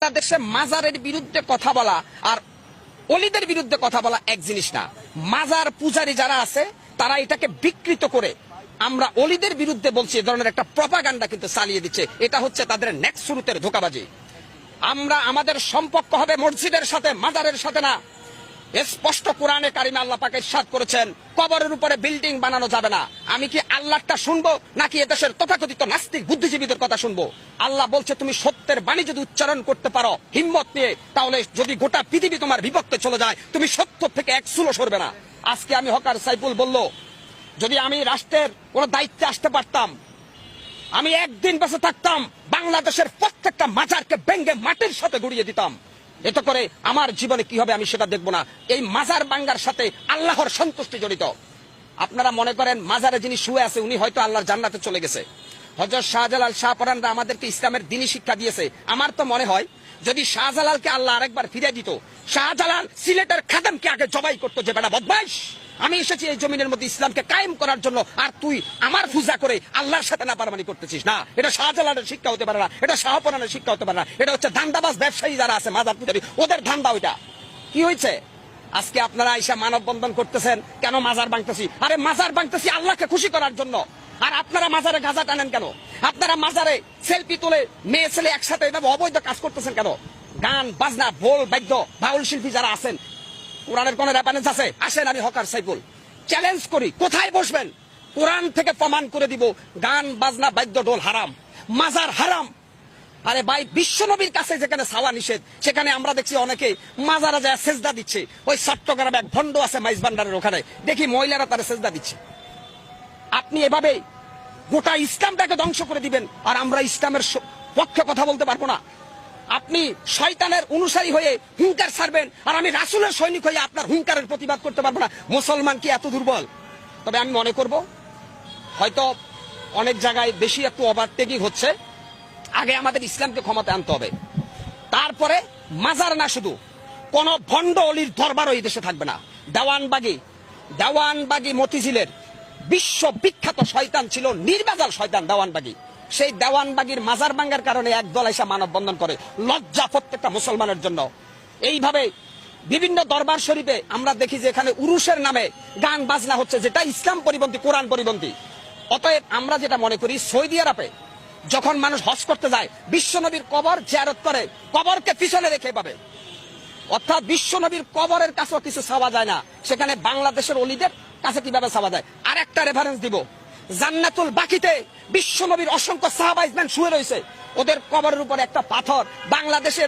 বাংলাদেশে মাজারের বিরুদ্ধে কথা বলা আর অলিদের বিরুদ্ধে কথা বলা এক জিনিস না। মাজার পূজারী যারা আছে তারা এটাকে বিকৃত করে আমরা অলিদের বিরুদ্ধে বলছি, এ ধরনের একটা প্রপাগান্ডা কিন্তু চালিয়ে দিচ্ছে। এটা হচ্ছে তাদের নেক্সট শুরুতের ধোঁকাবাজি। আমরা আমাদের সম্পর্ক হবে মসজিদের সাথে, মাজারের সাথে না। স্পষ্ট কোরআনে কারিমে আল্লাহ পাক ইরশাদ করেছেন, কবরের উপরে বিল্ডিং বানানো যাবে না। আমি কি আল্লাহটা শুনবো নাকি এদেশের তথাকথিত নাস্তিক বুদ্ধিজীবীদের কথা শুনবো? আল্লাহ বলছে তুমি সত্যের বাণী যদি উচ্চারণ করতে পারো হিম্মত নিয়ে, তাহলে যদি গোটা পৃথিবী তোমার বিপক্ষে চলে যায় তুমি সত্য থেকে এক চুলো সরবে না। আজকে আমি হকার সাইফুল বলল, যদি আমি রাষ্ট্রের কোন দায়িত্বে আসতে পারতাম, আমি একদিন বেঁচে থাকতাম বাংলাদেশের প্রত্যেকটা মাজারকে ভেঙে মাটির সাথে গুড়িয়ে দিতাম। এতে করে আমার জীবনে কি হবে আমি সেটা দেখবো না। এই মাজার ভাঙ্গার সাথে আল্লাহর সন্তুষ্টি জড়িত। আপনারা মনে করেন মাজারে যিনি শুয়ে আছে উনি হয়তো আল্লাহর জান্নাতে চলে গেছে। হযরত শাহজালাল শাহপরানরা আমাদেরকে ইসলামের দ্বীনি শিক্ষা দিয়েছে। আমার তো মনে হয় যদি শাহজালালকে আল্লাহ আরেকবার ফিরে দিত, শাহজালাল সিলেটের খাদেমকে আগে জবাই করতো, যে বেটা বদমাইশ, আমি এসেছি এই জমিনের মধ্যে ইসলামকে কায়েম করার জন্য, আর তুই আমার পূজা করে আল্লাহর সাথে নাফরমানি করতেছিস। না, এটা শাহজালালের শিক্ষা হতে পারে না, এটা শাহপরানের শিক্ষা হতে পারে না। এটা হচ্ছে ধান্দাবাজ ব্যবসায়ী যারা আছে মাজার পূজারী, ওদের ধান্দা ওইটা। কি হয়েছে আজকে আপনারা আইসা মানববন্ধন করতেছেন কেন? মাজার ভাঙতেছি। আরে মাজার ভাঙতেছি আল্লাহকে খুশি করার জন্য। আর আপনারা মাজারে গাঁজা টানেন কেন? আপনারা মাজারে সেলফি তুলে মেয়ে ছেলে একসাথে এভাবে অবৈধ কাজ করতেছেন কেন? গান বাজনা ঢোল বাদ্য বাউল শিল্পী যারা আছেন, কোরআনের কোন রেফারেন্স আছে? আসেন, আমি হকার সাইফুল চ্যালেঞ্জ করি, কোথায় বসবেন? কোরআন থেকে প্রমাণ করে দিব গান বাজনা বাদ্য ঢোল হারাম, মাজার হারাম। আরে ভাই, বিশ্বনবীর কাছে যেখানে সাওয়া নিষেধ, সেখানে আমরা দেখছি অনেকে মাজারে যায় সেজদা দিচ্ছে। ওই চট্টগ্রামে এক ভণ্ড আছে মাইজ ভান্ডারের ওখানে, দেখি মহিলারা তারা সেজদা দিচ্ছে। আপনি এভাবে গোটা ইসলামটাকে ধ্বংস করে দিবেন, আর আমরা ইসলামের পক্ষে কথা বলতে পারবো না। আপনি শয়তানের অনুসারী হয়ে হুঙ্কার ছাড়বেন, আর আমি রাসূলের সৈনিক হয়ে আপনার হুঙ্কারের প্রতিবাদ করতে পারবো না। মুসলমান কি এত দুর্বল? তবে আমি মনে করব হয়তো অনেক জায়গায় বেশি একটু ওভারটেকিং হচ্ছে। আগে আমাদের ইসলামকে ক্ষমতা আনতে হবে, তারপরে মাজার না, শুধু কোন ভণ্ড অলির দরবারও এই দেশে থাকবে না। দেওয়ানবাগী মতিঝিলের বিশ্ববিখ্যাত শয়তান ছিল, নির্বাজাল শয়তান দেওয়ানবাগী। সেই দেওয়ানবাগীর মাজার ভাঙ্গার কারণে একদল এসে মানববন্ধন করে, লজ্জা প্রত্যেকটা মুসলমানের জন্য। এইভাবে বিভিন্ন দরবার শরীফে আমরা দেখি যে এখানে উরুসের নামে গান বাজনা হচ্ছে, যেটা ইসলাম পরিপন্থী, কোরআন পরিপন্থী। অতএব আমরা যেটা মনে করি, সৌদি আরবে যখন মানুষ হজ করতে যায় বিশ্বনবীর কবর জিয়ারত করে, কবরকে পিছনে রেখে পাবে, অর্থাৎ বিশ্বনবীর কবরের কাছেও কিছু চাওয়া যায় না, সেখানে বাংলাদেশের অলিদের কাছে কিভাবে চাওয়া যায়। আর একটা রেফারেন্স দিব, জান্নাতুল বাকিতে বিশ্বনবীর অসংখ্য সাহাবা ইজমান শুয়ে রয়েছে, ওদের কবরের উপর একটা পাথর বাংলাদেশের